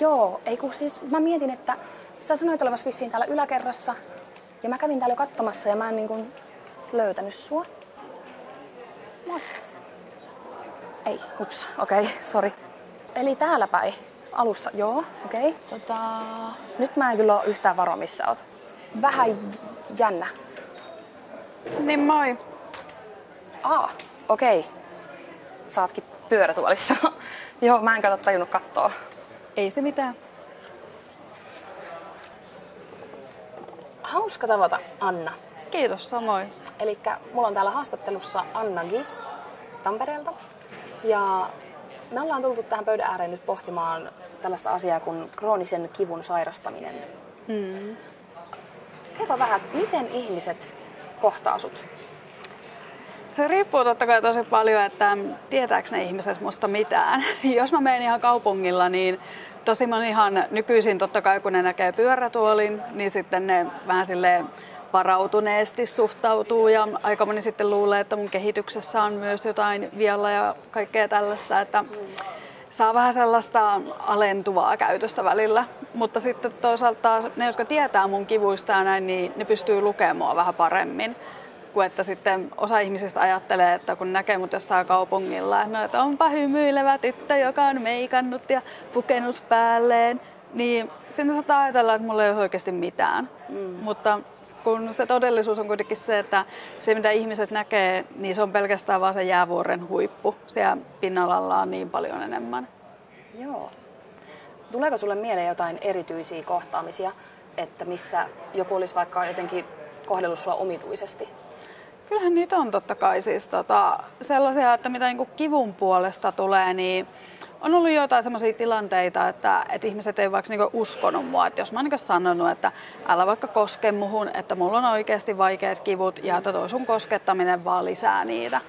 Joo, ei kun siis mä mietin, että sä sanoit olevasi vissiin täällä yläkerrassa. Ja mä kävin täällä jo katsomassa ja mä en niinku löytänyt sua. Moi. Ei, ups, okei, sori. Eli täällä päin. Alussa, joo, okei. Nyt mä en kyllä oo yhtään varo, missä oot. Vähän jännä. Niin moi. Okei. Saatkin pyörätuolissa. Joo, mä en kato tajunnut kattoo. Ei se mitään. Hauska tavata, Anna. Kiitos, samoin. Elikkä mulla on täällä haastattelussa Anna Giss Tampereelta. Ja me ollaan tultu tähän pöydän ääreen nyt pohtimaan tällaista asiaa kuin kroonisen kivun sairastaminen. Kerro vähän, että miten ihmiset kohtaa sut? Se riippuu totta kai tosi paljon, että tietääkö ne ihmiset musta mitään. Jos mä menen ihan kaupungilla, niin tosi monihan nykyisin totta kai kun ne näkee pyörätuolin, niin sitten ne vähän silleen varautuneesti suhtautuu ja aika moni sitten luulee, että mun kehityksessä on myös jotain vialla ja kaikkea tällaista, että saa vähän sellaista alentuvaa käytöstä välillä. Mutta sitten toisaalta taas ne, jotka tietää mun kivuista ja näin, niin ne pystyy lukemaan mua vähän paremmin. Kuin että sitten osa ihmisistä ajattelee, että kun näkee mut jossain kaupungilla, no, että onpa hymyilevä tyttö, joka on meikannut ja pukenut päälleen, niin sinne saattaa ajatella, että mulla ei ole oikeasti mitään. Mutta kun se todellisuus on kuitenkin se, että se mitä ihmiset näkee, niin se on pelkästään vaan se jäävuoren huippu. Siellä pinnalla on niin paljon enemmän. Joo. Tuleeko sulle mieleen jotain erityisiä kohtaamisia, että missä joku olisi vaikka jotenkin kohdellut sua omituisesti? Kyllähän niitä on totta kai siis sellaisia, että mitä niinku kivun puolesta tulee, niin on ollut jotain sellaisia tilanteita, että ihmiset ei vaikka niinku uskonut mua. Että jos mä oon niinku sanonut, että älä vaikka koske muhun, että mulla on oikeasti vaikeat kivut ja että toi sun koskettaminen vaan lisää niitä,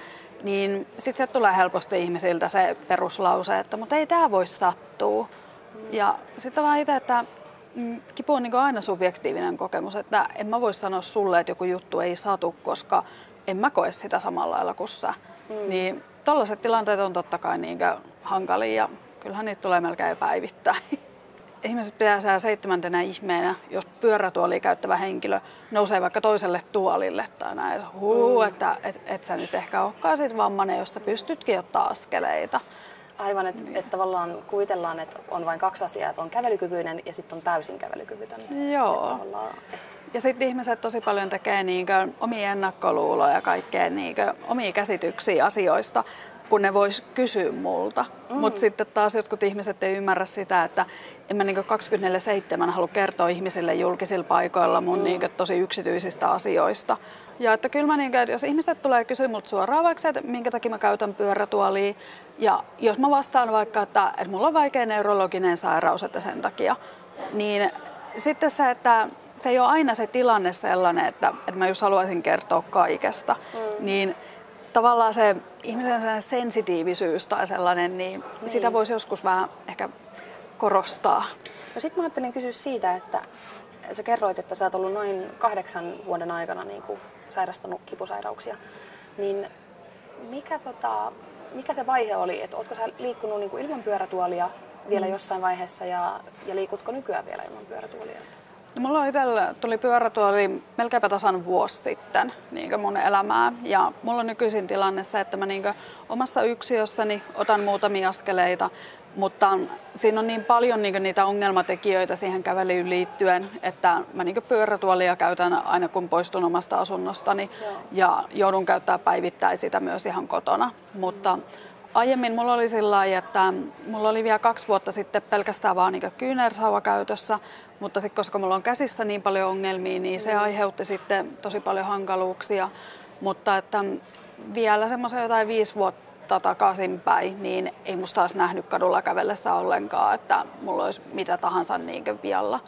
niin sit se tulee helposti ihmisiltä se peruslause, että mutta ei tää voi sattua. Ja sitten vaan itse, että kipu on niinku aina subjektiivinen kokemus, että en mä voi sanoa sulle, että joku juttu ei satu, koska en mä koe sitä samalla lailla kuin sä. Niin tollaiset tilanteet on totta kai niinkö hankalia ja kyllähän niitä tulee melkein päivittäin. Ihmiset pitää siellä 7. ihmeenä, jos pyörätuolia käyttävä henkilö nousee vaikka toiselle tuolille tai näin. Että et sä nyt ehkä olekaan sit vammainen, jos sä pystytkin ottaa askeleita. Aivan, että tavallaan kuvitellaan, että on vain kaksi asiaa, että on kävelykykyinen ja sitten on täysin kävelykyvytön. Joo. Ja sitten ihmiset tosi paljon tekee niinkö omia ennakkoluuloja ja kaikkea niinkö omia käsityksiä asioista, kun ne vois kysyä multa. Mutta sitten taas jotkut ihmiset ei ymmärrä sitä, että en mä niinkö 24/7 halua kertoa ihmisille julkisilla paikoilla mun niinkö tosi yksityisistä asioista. Ja että kyllä mä niinkö, että jos ihmiset tulee kysyä multa suoraan vaikka, että minkä takia mä käytän pyörätuolia, ja jos mä vastaan vaikka, että mulla on vaikea neurologinen sairaus, että sen takia, niin sitten se, että se ei ole aina se tilanne sellainen, että mä just haluaisin kertoa kaikesta, niin tavallaan se ihmisen sellainen sensitiivisyys tai sellainen, niin sitä voisi joskus vähän ehkä korostaa. No sit mä ajattelin kysyä siitä, että sä kerroit, että sä oot ollut noin 8 vuoden aikana niin kuin sairastanut kipusairauksia, niin mikä se vaihe oli, että ootko sä liikkunut niin kuin ilman pyörätuolia vielä jossain vaiheessa ja liikutko nykyään vielä ilman pyörätuolia? No, mulla itsellä tuli pyörätuoli melkeinpä tasan vuosi sitten niin mun elämään. Ja mulla on nykyisin tilanne se, että mä niin omassa yksiössäni otan muutamia askeleita, mutta siinä on niin paljon niin niitä ongelmatekijöitä siihen kävelyyn liittyen, että mä niin pyörätuolia käytän aina kun poistun omasta asunnostani ja joudun käyttää päivittäin sitä myös ihan kotona. Mutta aiemmin mulla oli sillä lailla, että mulla oli vielä 2 vuotta sitten pelkästään vaan niin kyynärsauva käytössä, mutta sitten koska mulla on käsissä niin paljon ongelmia, niin se aiheutti sitten tosi paljon hankaluuksia. Mutta että vielä semmoisen jotain 5 vuotta takaisinpäin, niin ei musta taas nähnyt kadulla kävellessä ollenkaan, että mulla olisi mitä tahansa niin vialla.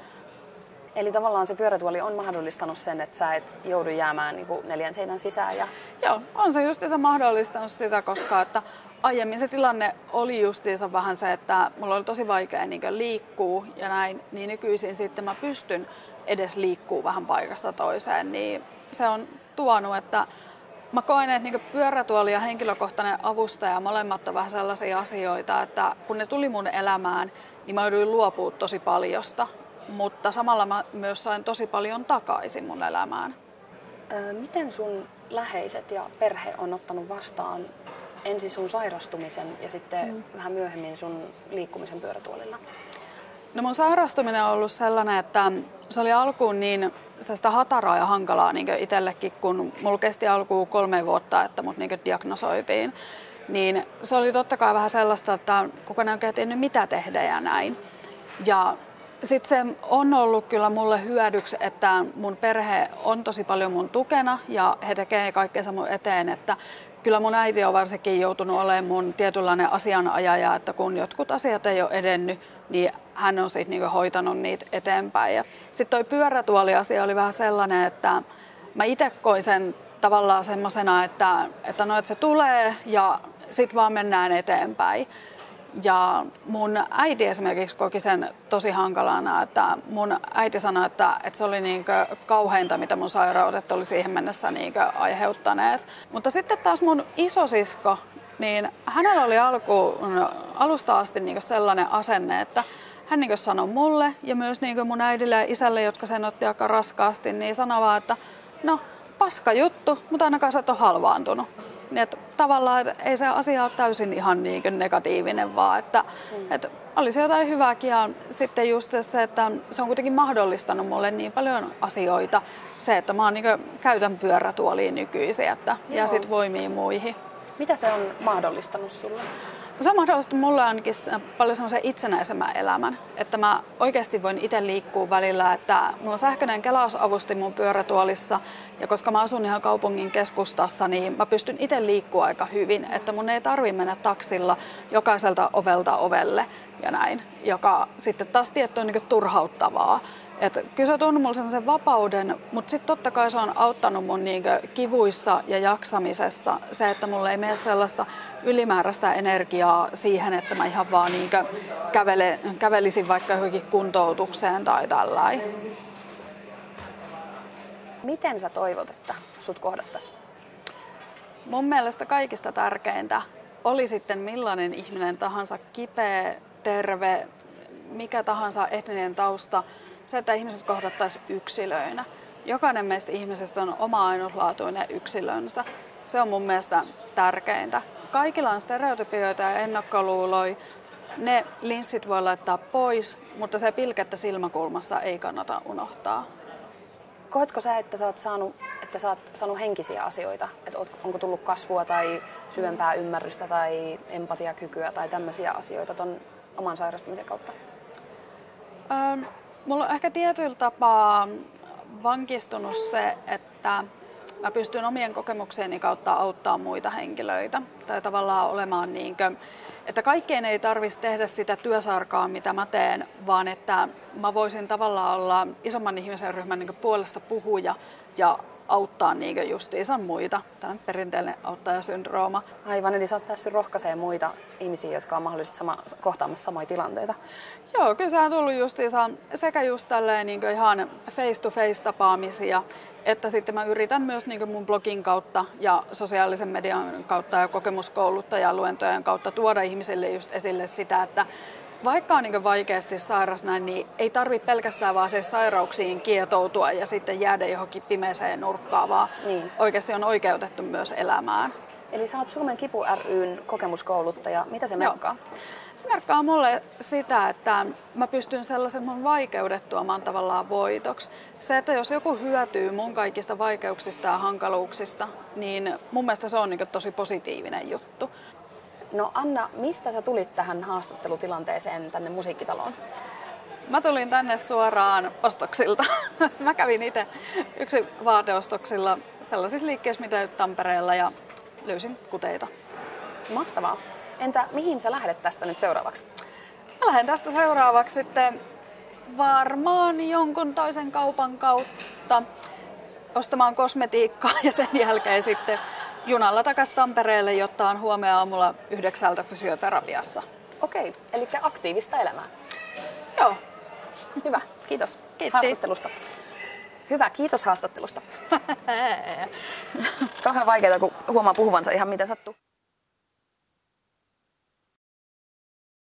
Eli tavallaan se pyörätuoli on mahdollistanut sen, että sä et joudu jäämään niin 4 seinän sisään? Joo, on se justiinsa mahdollistanut sitä, koska että aiemmin se tilanne oli justiinsa vähän se, että mulla oli tosi vaikea niin liikkua ja näin, niin nykyisin sitten mä pystyn edes liikkuu vähän paikasta toiseen, niin se on tuonut, että mä koen, että niin pyörätuoli ja henkilökohtainen avustaja molemmat on vähän sellaisia asioita, että kun ne tuli mun elämään, niin mä jouduin luopua tosi paljosta. Mutta samalla mä myös sain tosi paljon takaisin mun elämään. Miten sun läheiset ja perhe on ottanut vastaan ensin sun sairastumisen ja sitten vähän myöhemmin sun liikkumisen pyörätuolilla? No mun sairastuminen on ollut sellainen, että se oli alkuun niin sellaista hataraa ja hankalaa niin itsellekin, kun mulla kesti alkuun 3 vuotta, että mut niin diagnosoitiin. Niin se oli totta kai vähän sellaista, että kukaan ei oikein tiennyt mitä tehdä ja näin. Ja sitten se on ollut kyllä mulle hyödyksi, että mun perhe on tosi paljon mun tukena ja he tekee kaikkeensa mun eteen, että kyllä mun äiti on varsinkin joutunut olemaan mun tietynlainen asianajaja, että kun jotkut asiat ei ole edennyt, niin hän on sitten niinku hoitanut niitä eteenpäin. Sitten toi pyörätuoliasia oli vähän sellainen, että mä itse koin sen tavallaan semmosena, että se tulee ja sitten vaan mennään eteenpäin. Ja mun äiti esimerkiksi koki sen tosi hankalana, että mun äiti sanoi, että se oli niinkö kauheinta, mitä mun sairaudet oli siihen mennessä niinkö aiheuttaneet. Mutta sitten taas mun isosisko, niin hänellä oli alusta asti niinkö sellainen asenne, että hän niinkö sanoi mulle ja myös niinkö mun äidille ja isälle, jotka sen otti aika raskaasti, niin sanoi vaan, että no paska juttu, mutta ainakaan sä et ole halvaantunut. Niin että tavallaan että ei se asia ole täysin ihan niin negatiivinen, vaan että olisi jotain hyvääkin. Ja sitten just se, että se on kuitenkin mahdollistanut mulle niin paljon asioita. Se, että mä niin käytän pyörätuolia nykyisin ja sitten voimia muihin. Mitä se on mahdollistanut sulle? Se on mahdollistanut mulle ainakin paljon semmoisen itsenäisemmän elämän, että mä oikeasti voin itse liikkua välillä, että mulla on sähköinen kelausavusti mun pyörätuolissa ja koska mä asun ihan kaupungin keskustassa, niin mä pystyn itse liikkua aika hyvin, että mun ei tarvitse mennä taksilla jokaiselta ovelta ovelle ja näin, joka sitten taas tietty on niin turhauttavaa. Että kyllä se on tuonut mulle sellaisen vapauden, mutta sitten totta kai se on auttanut mun niinkö kivuissa ja jaksamisessa se, että mulle ei mene sellaista ylimääräistä energiaa siihen, että mä ihan vaan niinkö kävelisin vaikka johonkin kuntoutukseen tai tällainen. Miten sä toivot, että sut kohdattaisiin? Mun mielestä kaikista tärkeintä oli sitten millainen ihminen tahansa, kipeä, terve, mikä tahansa etninen tausta, se, että ihmiset kohdattaisiin yksilöinä. Jokainen meistä ihmisistä on oma ainutlaatuinen yksilönsä. Se on mun mielestä tärkeintä. Kaikilla on stereotypioita ja ennakkoluuloja. Ne linssit voi laittaa pois, mutta se pilkettä silmäkulmassa ei kannata unohtaa. Koetko sä, että sä oot saanut henkisiä asioita? Että onko tullut kasvua tai syvempää ymmärrystä tai empatiakykyä tai tämmöisiä asioita ton oman sairastumisen kautta? Mulla on ehkä tietyllä tapaa vankistunut se, että mä pystyn omien kokemuksieni kautta auttamaan muita henkilöitä. Tai tavallaan olemaan niinkö, että kaikkeen ei tarvitsisi tehdä sitä työsarkaa, mitä mä teen, vaan että mä voisin tavallaan olla isomman ihmisen ryhmän niinkö puolesta puhuja ja auttaa niinkö justiinsa muita. Tämä on perinteinen auttajasyndrooma. Aivan, eli sä oot päässyt rohkaisemaan muita ihmisiä, jotka on mahdollisesti kohtaamassa samoja tilanteita. Joo, kyllä se on tullut justiinsa sekä just tälleen niinkö ihan face-to-face tapaamisia, että sitten mä yritän myös niinkö mun blogin kautta ja sosiaalisen median kautta ja kokemuskouluttajaluentojen kautta tuoda ihmisille just esille sitä, että vaikka on niin vaikeasti sairas näin, niin ei tarvitse pelkästään vaan sairauksiin kietoutua ja sitten jäädä johonkin pimeeseen nurkkaan, vaan oikeasti on oikeutettu myös elämään. Eli sä oot Suomen Kipu ry:n kokemuskouluttaja. Mitä se merkkaa? Se merkkaa mulle sitä, että mä pystyn sellaisen mun vaikeudet tuomaan tavallaan voitoksi. Se, että jos joku hyötyy mun kaikista vaikeuksista ja hankaluuksista, niin mun mielestä se on niin tosi positiivinen juttu. No Anna, mistä sä tulit tähän haastattelutilanteeseen tänne Musiikkitaloon? Mä tulin tänne suoraan ostoksilta. Mä kävin itse yksin vaateostoksilla sellaisissa liikkeissä, mitä Tampereella, ja löysin kuteita. Mahtavaa. Entä mihin sä lähdet tästä nyt seuraavaksi? Mä lähden tästä seuraavaksi sitten varmaan jonkun toisen kaupan kautta ostamaan kosmetiikkaa ja sen jälkeen sitten junalla takaisin Tampereelle, jotta on huomenna aamulla 9 fysioterapiassa. Okei, eli aktiivista elämää. Joo. Hyvä, kiitos. Kiitti. Haastattelusta. Hyvä, kiitos haastattelusta. Kauhean vaikeaa, kun huomaa puhuvansa ihan mitä sattuu.